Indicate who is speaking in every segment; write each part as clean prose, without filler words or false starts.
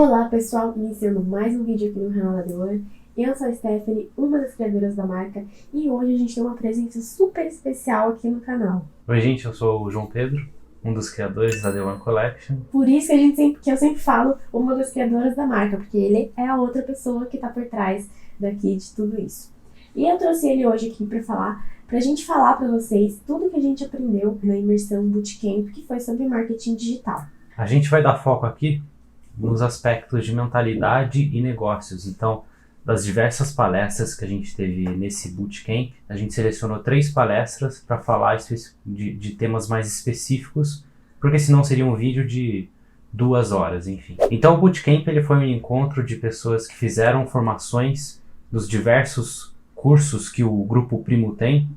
Speaker 1: Olá pessoal, iniciando mais um vídeo aqui no canal da The One. Eu sou a Stephanie, uma das criadoras da marca, e hoje a gente tem uma presença super especial aqui no canal.
Speaker 2: Oi gente, eu sou o João Pedro, um dos criadores da The One Collection.
Speaker 1: Por isso que eu sempre falo uma das criadoras da marca, porque ele é a outra pessoa que está por trás daqui de tudo isso. E eu trouxe ele hoje aqui pra gente falar para vocês tudo que a gente aprendeu na imersão Bootcamp, que foi sobre marketing digital.
Speaker 2: A gente vai dar foco aqui nos aspectos de mentalidade e negócios. Então, das diversas palestras que a gente teve nesse Bootcamp, a gente selecionou 3 palestras para falar de temas mais específicos, porque senão seria um vídeo de 2 horas, enfim. Então, o Bootcamp ele foi um encontro de pessoas que fizeram formações dos diversos cursos que o Grupo Primo tem,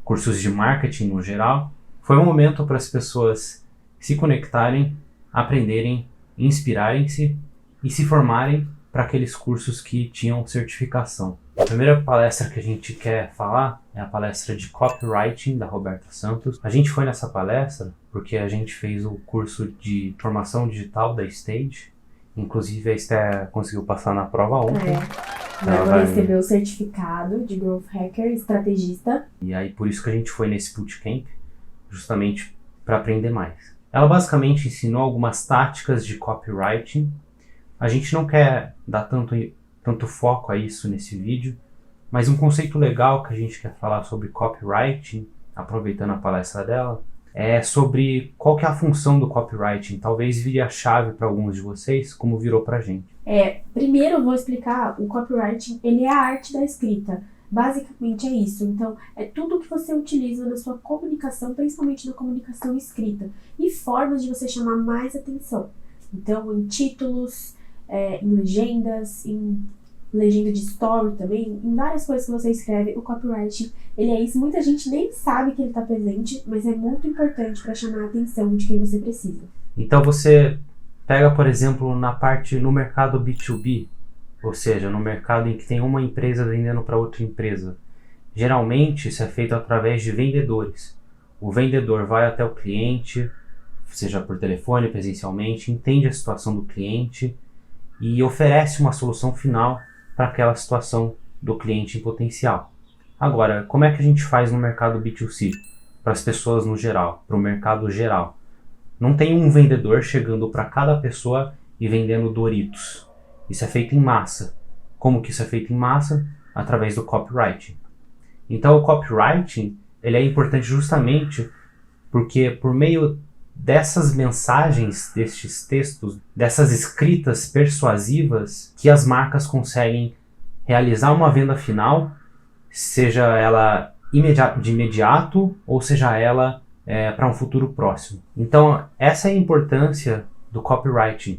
Speaker 2: cursos de marketing no geral. Foi um momento para as pessoas se conectarem, aprenderem, inspirarem-se e se formarem para aqueles cursos que tinham certificação. A primeira palestra que a gente quer falar é a palestra de Copywriting da Roberta Santos. A gente foi nessa palestra porque a gente fez o curso de formação digital da Stage. Inclusive a Esté conseguiu passar na prova ontem.
Speaker 1: Ela recebeu o certificado de Growth Hacker Estrategista.
Speaker 2: E aí por isso que a gente foi nesse Bootcamp, justamente para aprender mais. Ela basicamente ensinou algumas táticas de copywriting. A gente não quer dar tanto foco a isso nesse vídeo, mas um conceito legal que a gente quer falar sobre copywriting, aproveitando a palestra dela, é sobre qual que é a função do copywriting. Talvez vire a chave para alguns de vocês, como virou para a gente.
Speaker 1: Primeiro eu vou explicar, o copywriting ele é a arte da escrita. Basicamente é isso. Então, é tudo que você utiliza na sua comunicação, principalmente na comunicação escrita, e formas de você chamar mais atenção. Então, em títulos, em legendas, em legenda de story também, em várias coisas que você escreve, o copywriting, ele é isso. Muita gente nem sabe que ele está presente, mas é muito importante para chamar a atenção de quem você precisa.
Speaker 2: Então, você pega, por exemplo, no mercado B2B, ou seja, no mercado em que tem uma empresa vendendo para outra empresa. Geralmente isso é feito através de vendedores. O vendedor vai até o cliente, seja por telefone, presencialmente, entende a situação do cliente e oferece uma solução final para aquela situação do cliente em potencial. Agora, como é que a gente faz no mercado B2C? Para as pessoas no geral, para o mercado geral. Não tem um vendedor chegando para cada pessoa e vendendo Doritos. Isso é feito em massa. Como que isso é feito em massa? Através do copywriting. Então o copywriting ele é importante justamente porque por meio dessas mensagens, destes textos, dessas escritas persuasivas, que as marcas conseguem realizar uma venda final, seja ela de imediato ou seja ela para um futuro próximo. Então essa é a importância do copywriting.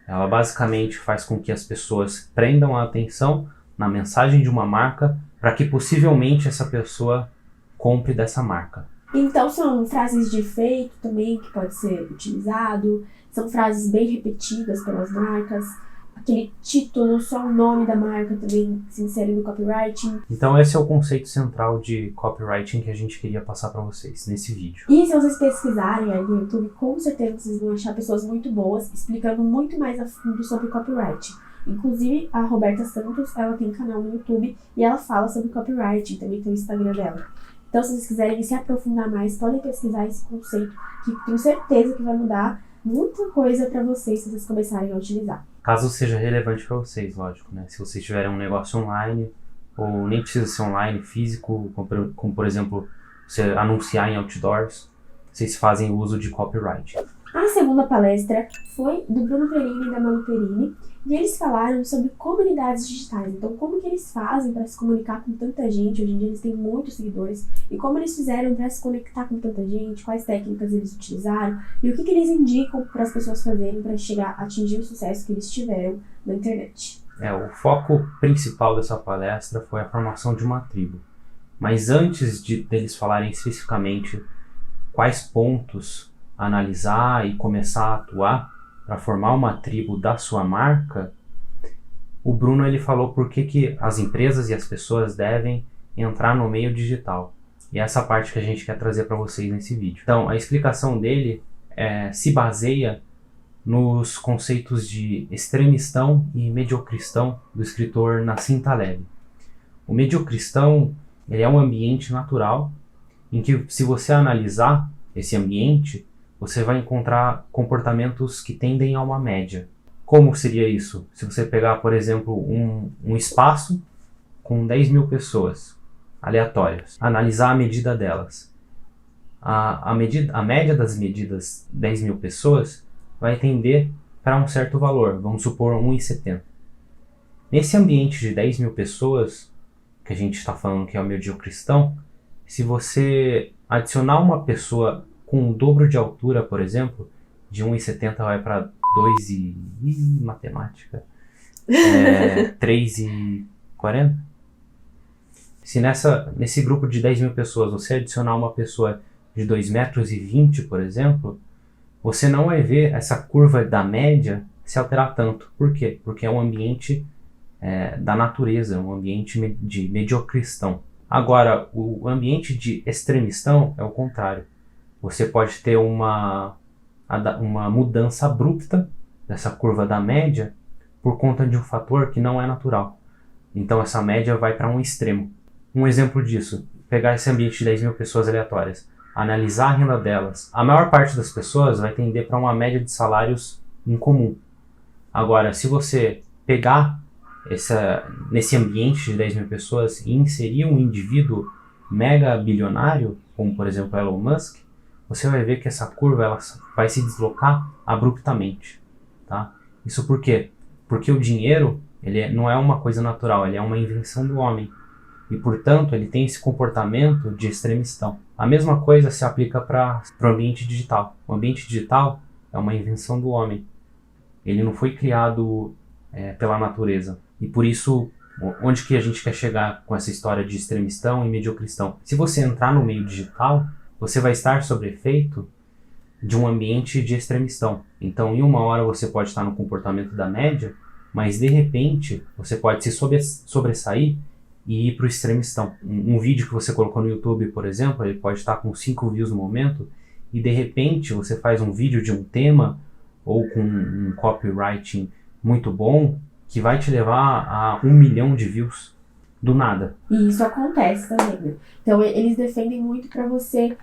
Speaker 2: Ela basicamente faz com que as pessoas prendam a atenção na mensagem de uma marca para que possivelmente essa pessoa compre dessa marca.
Speaker 1: Então são frases de efeito também que pode ser utilizado, são frases bem repetidas pelas marcas, aquele título, só o nome da marca também se insere no copywriting.
Speaker 2: Então esse é o conceito central de copywriting que a gente queria passar para vocês nesse vídeo.
Speaker 1: E se vocês pesquisarem aí no YouTube, com certeza vocês vão achar pessoas muito boas explicando muito mais a fundo sobre copywriting. Inclusive a Roberta Santos, ela tem canal no YouTube e ela fala sobre copywriting, também tem o Instagram dela. Então se vocês quiserem se aprofundar mais, podem pesquisar esse conceito, que tenho certeza que vai mudar muita coisa para vocês se vocês começarem a utilizar.
Speaker 2: Caso seja relevante para vocês, lógico, né? Se vocês tiverem um negócio online, ou nem precisa ser online, físico, como por exemplo, você anunciar em outdoors, vocês fazem uso de copyright.
Speaker 1: A segunda palestra foi do Bruno Perini e da Malu Perini, e eles falaram sobre comunidades digitais. Então, como que eles fazem para se comunicar com tanta gente? Hoje em dia eles têm muitos seguidores. E como eles fizeram para se conectar com tanta gente? Quais técnicas eles utilizaram? E o que eles indicam para as pessoas fazerem para chegar a atingir o sucesso que eles tiveram na internet?
Speaker 2: O foco principal dessa palestra foi a formação de uma tribo. Mas antes deles falarem especificamente quais pontos analisar e começar a atuar para formar uma tribo da sua marca, o Bruno ele falou por que as empresas e as pessoas devem entrar no meio digital. E essa parte que a gente quer trazer para vocês nesse vídeo. Então, a explicação dele se baseia nos conceitos de extremistão e mediocristão do escritor Nassim Taleb. O mediocristão, ele é um ambiente natural em que, se você analisar esse ambiente, você vai encontrar comportamentos que tendem a uma média. Como seria isso? Se você pegar, por exemplo, um espaço com 10.000 pessoas aleatórias, analisar a medida delas. A média das medidas 10.000 pessoas vai tender para um certo valor, vamos supor 1,70. Nesse ambiente de 10.000 pessoas, que a gente está falando que é o mediocristão, se você adicionar uma pessoa com o dobro de altura, por exemplo, de 1,70 vai para 2 e... matemática. 3,40. Se nesse grupo de 10.000 pessoas você adicionar uma pessoa de 2,20 metros, por exemplo, você não vai ver essa curva da média se alterar tanto. Por quê? Porque é um ambiente da natureza, um ambiente de mediocristão. Agora, o ambiente de extremistão é o contrário. Você pode ter uma mudança abrupta dessa curva da média por conta de um fator que não é natural. Então essa média vai para um extremo. Um exemplo disso, pegar esse ambiente de 10.000 pessoas aleatórias, analisar a renda delas. A maior parte das pessoas vai tender para uma média de salários em comum. Agora, se você pegar nesse ambiente de 10.000 pessoas e inserir um indivíduo mega bilionário, como por exemplo Elon Musk, você vai ver que essa curva ela vai se deslocar abruptamente. Tá? Isso por quê? Porque o dinheiro não é uma coisa natural, ele é uma invenção do homem. E, portanto, ele tem esse comportamento de extremistão. A mesma coisa se aplica para o ambiente digital. O ambiente digital é uma invenção do homem. Ele não foi criado pela natureza. E por isso, onde que a gente quer chegar com essa história de extremistão e mediocristão? Se você entrar no meio digital, você vai estar sob efeito de um ambiente de extremistão. Então, em uma hora você pode estar no comportamento da média, mas de repente você pode se sobressair e ir para o extremistão. Um vídeo que você colocou no YouTube, por exemplo, ele pode estar com 5 views no momento, e de repente você faz um vídeo de um tema ou com um copywriting muito bom que vai te levar a 1 milhão de views do nada.
Speaker 1: E isso acontece também, né? Então eles defendem muito para você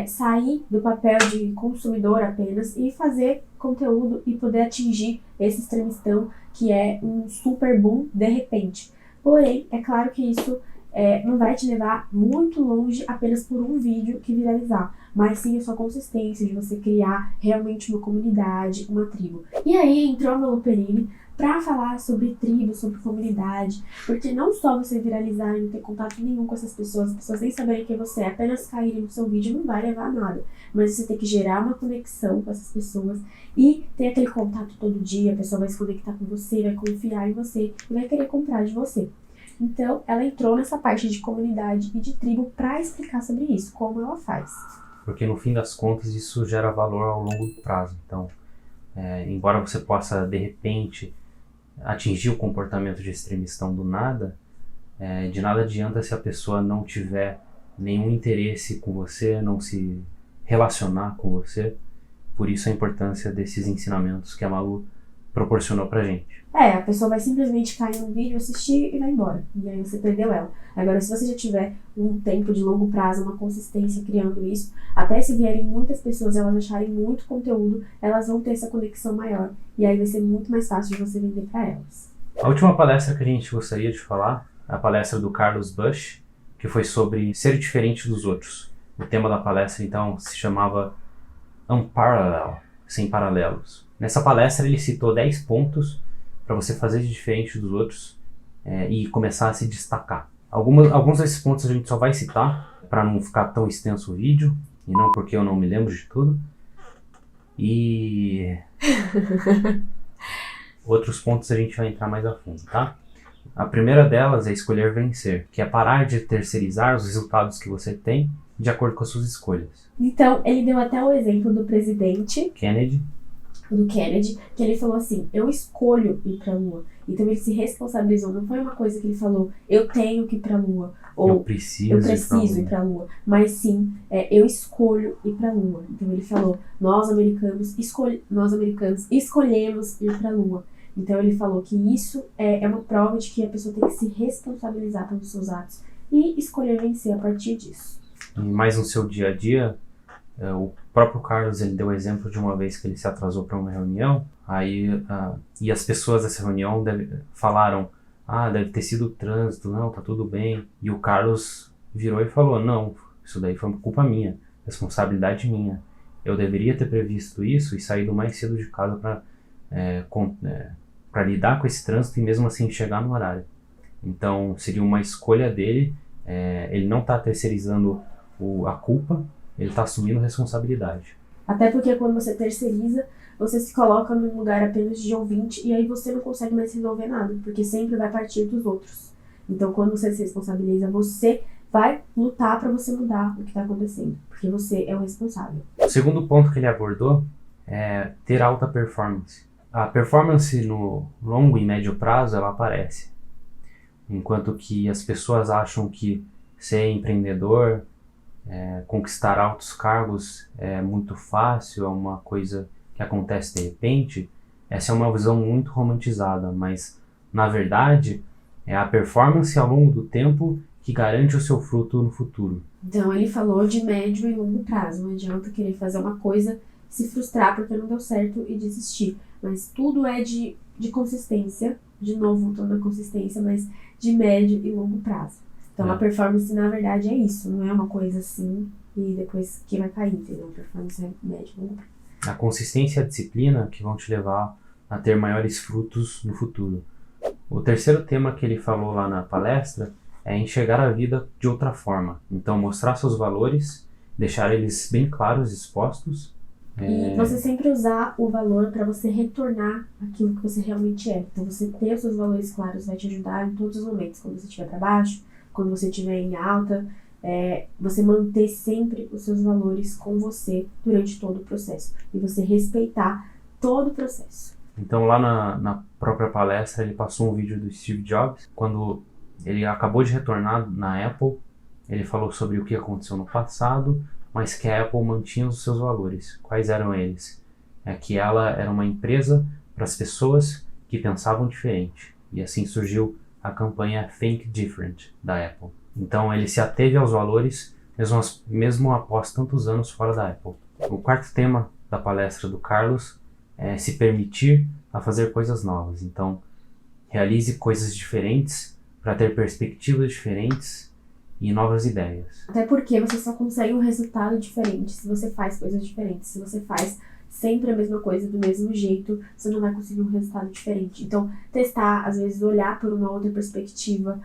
Speaker 1: sair do papel de consumidor apenas e fazer conteúdo e poder atingir esse extremistão que é um super boom de repente. Porém, é claro que isso não vai te levar muito longe apenas por um vídeo que viralizar, mas sim a sua consistência de você criar realmente uma comunidade, uma tribo. E aí entrou a Malu Perini para falar sobre tribo, sobre comunidade, porque não só você viralizar e não ter contato nenhum com essas pessoas, as pessoas nem saberem quem você é, apenas caírem no seu vídeo não vai levar a nada, mas você tem que gerar uma conexão com essas pessoas e ter aquele contato todo dia, a pessoa vai se conectar com você, vai confiar em você e vai querer comprar de você. Então, ela entrou nessa parte de comunidade e de tribo para explicar sobre isso, como ela faz.
Speaker 2: Porque no fim das contas isso gera valor ao longo prazo. Então, embora você possa de repente atingir o comportamento de extremistão do nada, de nada adianta se a pessoa não tiver nenhum interesse com você, não se relacionar com você. Por isso a importância desses ensinamentos que a Malu proporcionou pra gente.
Speaker 1: A pessoa vai simplesmente cair num vídeo, assistir e vai embora. E aí você perdeu ela. Agora, se você já tiver um tempo de longo prazo, uma consistência criando isso, até se vierem muitas pessoas e elas acharem muito conteúdo, elas vão ter essa conexão maior. E aí vai ser muito mais fácil de você vender pra elas.
Speaker 2: A última palestra que a gente gostaria de falar é a palestra do Carlos Bush, que foi sobre ser diferente dos outros. O tema da palestra, então, se chamava Unparalleled, sem paralelos. Nessa palestra ele citou 10 pontos para você fazer de diferente dos outros e começar a se destacar. Alguns desses pontos a gente só vai citar para não ficar tão extenso o vídeo, e não porque eu não me lembro de tudo. E outros pontos a gente vai entrar mais a fundo, tá? A primeira delas é escolher vencer, que é parar de terceirizar os resultados que você tem de acordo com as suas escolhas.
Speaker 1: Então, ele deu até o exemplo do presidente
Speaker 2: Kennedy.
Speaker 1: o do Kennedy, que ele falou assim, eu escolho ir pra Lua. Então ele se responsabilizou, não foi uma coisa que ele falou, eu tenho que ir pra Lua, ou
Speaker 2: Eu preciso,
Speaker 1: eu preciso ir pra Lua, mas sim, eu escolho ir pra Lua. Então ele falou, nós americanos escolhemos ir pra Lua. Então ele falou que isso é uma prova de que a pessoa tem que se responsabilizar pelos seus atos e escolher vencer a partir disso.
Speaker 2: E mais no seu dia a dia, o próprio Carlos ele deu o exemplo de uma vez que ele se atrasou para uma reunião, e as pessoas dessa reunião falaram, deve ter sido o trânsito, não, tá tudo bem. E o Carlos virou e falou, não, isso daí foi culpa minha, responsabilidade minha. Eu deveria ter previsto isso e saído mais cedo de casa para lidar com esse trânsito e mesmo assim chegar no horário. Então seria uma escolha dele, ele não está terceirizando a culpa, ele está assumindo responsabilidade.
Speaker 1: Até porque quando você terceiriza, você se coloca num lugar apenas de ouvinte e aí você não consegue mais resolver nada, porque sempre vai partir dos outros. Então quando você se responsabiliza, você vai lutar para você mudar o que está acontecendo, porque você é o responsável.
Speaker 2: O segundo ponto que ele abordou é ter alta performance. A performance no longo e médio prazo ela aparece, enquanto que as pessoas acham que ser empreendedor, conquistar altos cargos é muito fácil, é uma coisa que acontece de repente. Essa é uma visão muito romantizada, mas na verdade é a performance ao longo do tempo que garante o seu fruto no futuro.
Speaker 1: Então ele falou de médio e longo prazo, não adianta querer fazer uma coisa, se frustrar porque não deu certo e desistir, mas tudo é de consistência, de novo voltando à consistência, mas de médio e longo prazo. Então a performance na verdade é isso, não é uma coisa assim e depois que vai cair, entendeu? A performance é médio e longo prazo.
Speaker 2: A consistência e a disciplina que vão te levar a ter maiores frutos no futuro. O terceiro tema que ele falou lá na palestra é enxergar a vida de outra forma. Então mostrar seus valores, deixar eles bem claros, expostos.
Speaker 1: E você sempre usar o valor para você retornar aquilo que você realmente é. Então você ter os seus valores claros vai te ajudar em todos os momentos, quando você estiver para baixo, quando você estiver em alta, você manter sempre os seus valores com você durante todo o processo. E você respeitar todo o processo.
Speaker 2: Então lá na própria palestra ele passou um vídeo do Steve Jobs. Quando ele acabou de retornar na Apple, ele falou sobre o que aconteceu no passado, mas que a Apple mantinha os seus valores. Quais eram eles? Que ela era uma empresa para as pessoas que pensavam diferente. E assim surgiu a campanha Think Different da Apple. Então ele se ateve aos valores, mesmo após tantos anos fora da Apple. O quarto tema da palestra do Carlos é se permitir a fazer coisas novas. Então realize coisas diferentes para ter perspectivas diferentes e novas ideias.
Speaker 1: Até porque você só consegue um resultado diferente se você faz coisas diferentes. Se você faz sempre a mesma coisa do mesmo jeito, você não vai conseguir um resultado diferente. Então, testar, às vezes olhar por uma outra perspectiva,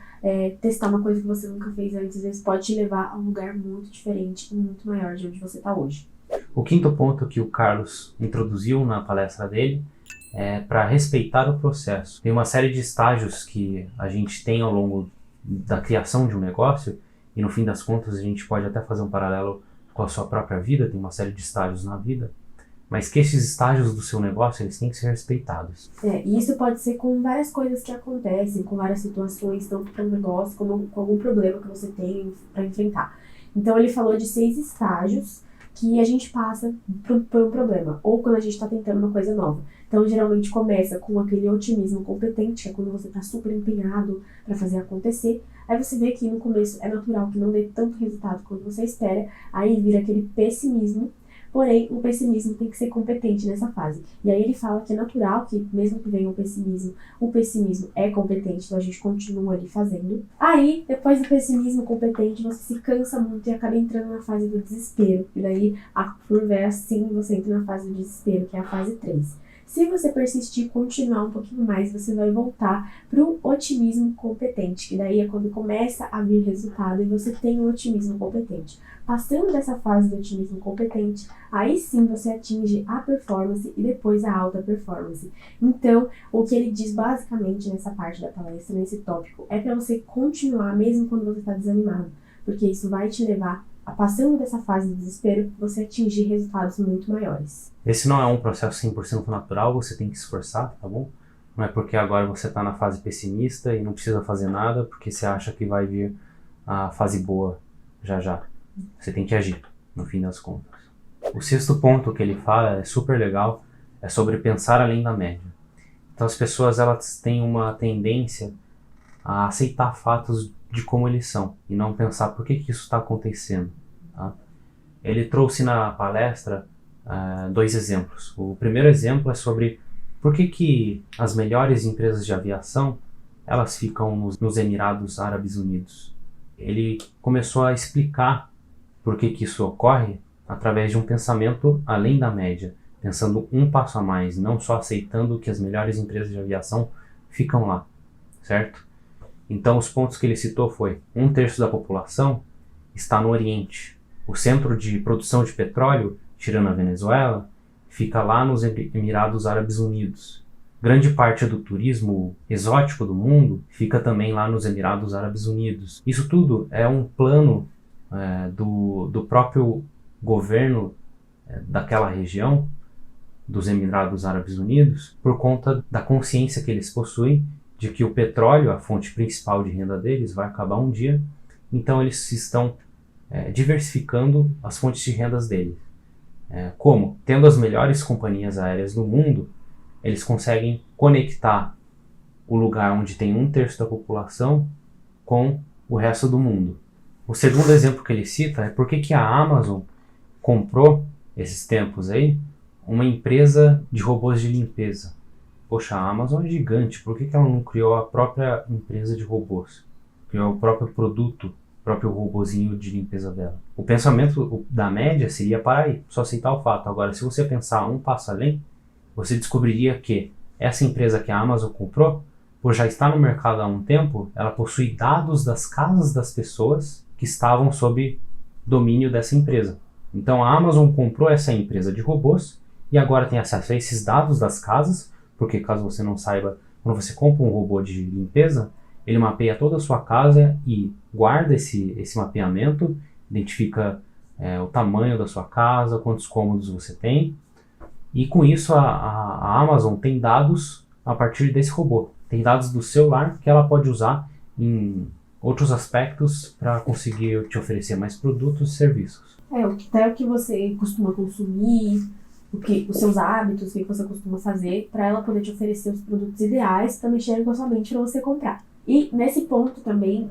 Speaker 1: testar uma coisa que você nunca fez antes, às vezes pode te levar a um lugar muito diferente e muito maior de onde você está hoje.
Speaker 2: O quinto ponto que o Carlos introduziu na palestra dele é para respeitar o processo. Tem uma série de estágios que a gente tem ao longo da criação de um negócio, e no fim das contas a gente pode até fazer um paralelo com a sua própria vida, tem uma série de estágios na vida, mas que esses estágios do seu negócio eles têm que ser respeitados.
Speaker 1: E isso pode ser com várias coisas que acontecem, com várias situações, tanto para um negócio como com algum problema que você tem para enfrentar. Então ele falou de 6 estágios que a gente passa por um problema, ou quando a gente está tentando uma coisa nova. Então, geralmente começa com aquele otimismo competente, que é quando você está super empenhado para fazer acontecer. Aí você vê que no começo é natural que não dê tanto resultado quanto você espera, aí vira aquele pessimismo. Porém, o pessimismo tem que ser competente nessa fase. E aí ele fala que é natural que, mesmo que venha o pessimismo é competente, então a gente continua ali fazendo. Aí, depois do pessimismo competente, você se cansa muito e acaba entrando na fase do desespero. E daí a curva é assim, você entra na fase do desespero, que é a fase 3. Se você persistir e continuar um pouquinho mais, você vai voltar para o otimismo competente, que daí é quando começa a vir resultado e você tem o otimismo competente. Passando dessa fase do otimismo competente, aí sim você atinge a performance e depois a alta performance. Então, o que ele diz basicamente nessa parte da palestra, nesse tópico, é para você continuar mesmo quando você está desanimado, porque isso vai te levar passando dessa fase de desespero, você atingir resultados muito maiores.
Speaker 2: Esse não é um processo 100% natural, você tem que esforçar, tá bom? Não é porque agora você está na fase pessimista e não precisa fazer nada porque você acha que vai vir a fase boa já já. Você tem que agir, no fim das contas. O sexto ponto que ele fala é super legal, é sobre pensar além da média. Então as pessoas elas têm uma tendência a aceitar fatos de como eles são e não pensar por que isso está acontecendo. Tá? Ele trouxe na palestra 2 exemplos. O primeiro exemplo é sobre por que as melhores empresas de aviação elas ficam nos Emirados Árabes Unidos. Ele começou a explicar por que isso ocorre através de um pensamento além da média, pensando um passo a mais, não só aceitando que as melhores empresas de aviação ficam lá, certo? Então os pontos que ele citou foi: 1/3 da população está no Oriente. O centro de produção de petróleo, tirando a Venezuela, fica lá nos Emirados Árabes Unidos. Grande parte do turismo exótico do mundo fica também lá nos Emirados Árabes Unidos. Isso tudo é um plano do próprio governo daquela região, dos Emirados Árabes Unidos, por conta da consciência que eles possuem de que o petróleo, a fonte principal de renda deles, vai acabar um dia. Então eles estão diversificando as fontes de rendas deles. Como? Tendo as melhores companhias aéreas do mundo, eles conseguem conectar o lugar onde tem 1/3 da população com o resto do mundo. O segundo exemplo que ele cita é por que a Amazon comprou, esses tempos aí, uma empresa de robôs de limpeza. Poxa, a Amazon é gigante, por que ela não criou a própria empresa de robôs? Criou o próprio produto, o próprio robozinho de limpeza dela. O pensamento da média seria parar aí, só aceitar o fato. Agora, se você pensar um passo além, você descobriria que essa empresa que a Amazon comprou, por já estar no mercado há um tempo, ela possui dados das casas das pessoas que estavam sob domínio dessa empresa. Então a Amazon comprou essa empresa de robôs e agora tem acesso a esses dados das casas, porque caso você não saiba, quando você compra um robô de limpeza, ele mapeia toda a sua casa e guarda esse mapeamento, identifica o tamanho da sua casa, quantos cômodos você tem, e com isso a Amazon tem dados a partir desse robô. Tem dados do seu lar que ela pode usar em outros aspectos para conseguir te oferecer mais produtos e serviços.
Speaker 1: Até o que você costuma consumir, os seus hábitos, o que você costuma fazer, para ela poder te oferecer os produtos ideais para mexer com a sua mente para você comprar. E nesse ponto também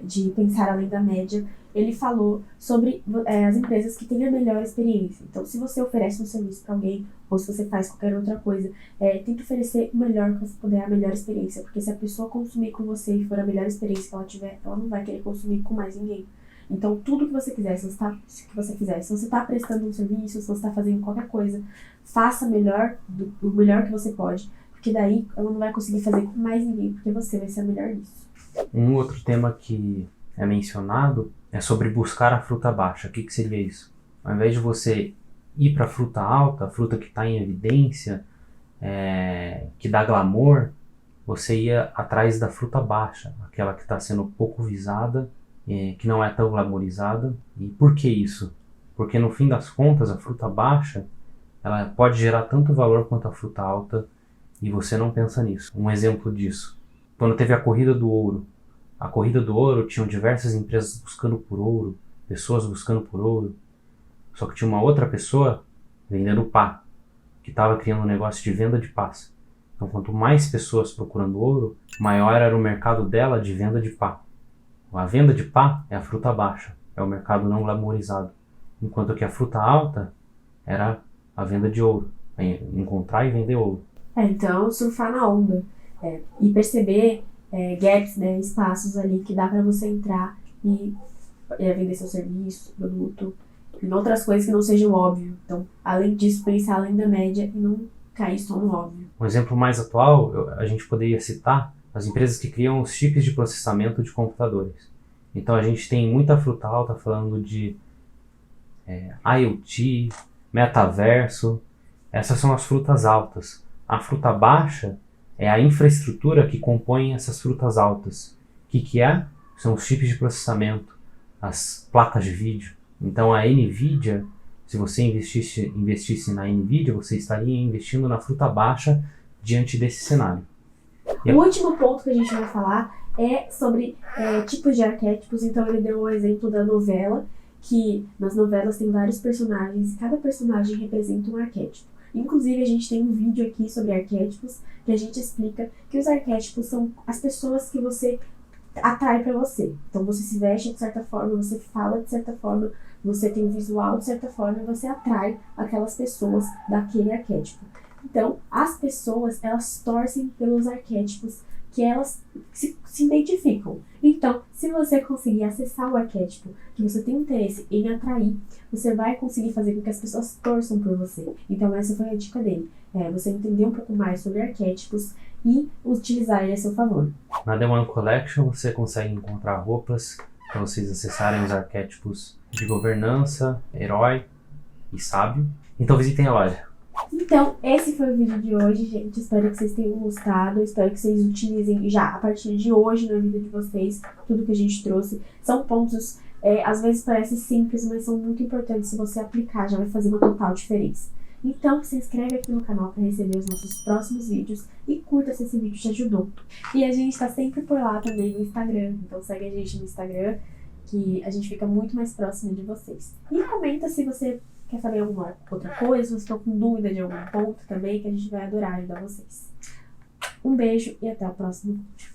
Speaker 1: de pensar além da média, ele falou sobre as empresas que têm a melhor experiência. Então, se você oferece um serviço para alguém, ou se você faz qualquer outra coisa, tenta oferecer o melhor para você poder a melhor experiência. Porque se a pessoa consumir com você e for a melhor experiência que ela tiver, ela não vai querer consumir com mais ninguém. Então, tudo que você quiser, se você está prestando um serviço, se você está fazendo qualquer coisa, faça o melhor que você pode. Porque daí ela não vai conseguir fazer com mais ninguém, porque você vai ser a melhor nisso.
Speaker 2: Um outro tema que é mencionado é sobre buscar a fruta baixa. O que seria isso? Ao invés de você ir para a fruta alta, a fruta que está em evidência, que dá glamour, você ia atrás da fruta baixa, aquela que está sendo pouco visada, que não é tão glamourizada. E por que isso? Porque no fim das contas, a fruta baixa ela pode gerar tanto valor quanto a fruta alta e você não pensa nisso. Um exemplo disso, quando teve a Corrida do Ouro. A Corrida do Ouro tinham diversas empresas buscando por ouro, pessoas buscando por ouro, só que tinha uma outra pessoa vendendo pá, que estava criando um negócio de venda de pás. Então quanto mais pessoas procurando ouro, maior era o mercado dela de venda de pá. A venda de pá é a fruta baixa, é o mercado não glamourizado, enquanto que a fruta alta era a venda de ouro, encontrar e vender ouro.
Speaker 1: Então, surfar na onda e perceber gaps, espaços ali que dá para você entrar e vender seu serviço, produto, em outras coisas que não sejam óbvio. Então, além disso, pensar além da média e não cair só no óbvio.
Speaker 2: Um exemplo mais atual, a gente poderia citar as empresas que criam os chips de processamento de computadores. Então, a gente tem muita fruta alta falando de IoT, metaverso. Essas são as frutas altas. A fruta baixa é a infraestrutura que compõe essas frutas altas. O que é? São os chips de processamento, as placas de vídeo. Então a NVIDIA, se você investisse na NVIDIA, você estaria investindo na fruta baixa diante desse cenário.
Speaker 1: O último ponto que a gente vai falar é sobre tipos de arquétipos. Então ele deu um exemplo da novela, que nas novelas tem vários personagens e cada personagem representa um arquétipo. Inclusive a gente tem um vídeo aqui sobre arquétipos que a gente explica que os arquétipos são as pessoas que você atrai para você. Então você se veste de certa forma, você fala de certa forma, você tem um visual de certa forma e você atrai aquelas pessoas daquele arquétipo. Então, as pessoas, elas torcem pelos arquétipos que elas se identificam. Então, se você conseguir acessar o arquétipo que você tem interesse em atrair, você vai conseguir fazer com que as pessoas torçam por você. Então, essa foi a dica dele. Você entender um pouco mais sobre arquétipos e utilizar ele a seu favor.
Speaker 2: Na The One Collection, você consegue encontrar roupas para vocês acessarem os arquétipos de governança, herói e sábio. Então, visitem a loja.
Speaker 1: Então, esse foi o vídeo de hoje, gente. Espero que vocês tenham gostado. Espero que vocês utilizem já a partir de hoje na vida de vocês tudo que a gente trouxe. São pontos, às vezes parece simples, mas são muito importantes. Se você aplicar, já vai fazer uma total diferença. Então, se inscreve aqui no canal para receber os nossos próximos vídeos e curta se esse vídeo te ajudou. E a gente tá sempre por lá também no Instagram. Então, segue a gente no Instagram, que a gente fica muito mais próximo de vocês. E comenta se você quer saber alguma outra coisa, se você está com dúvida de algum ponto também, que a gente vai adorar ajudar vocês. Um beijo e até o próximo vídeo.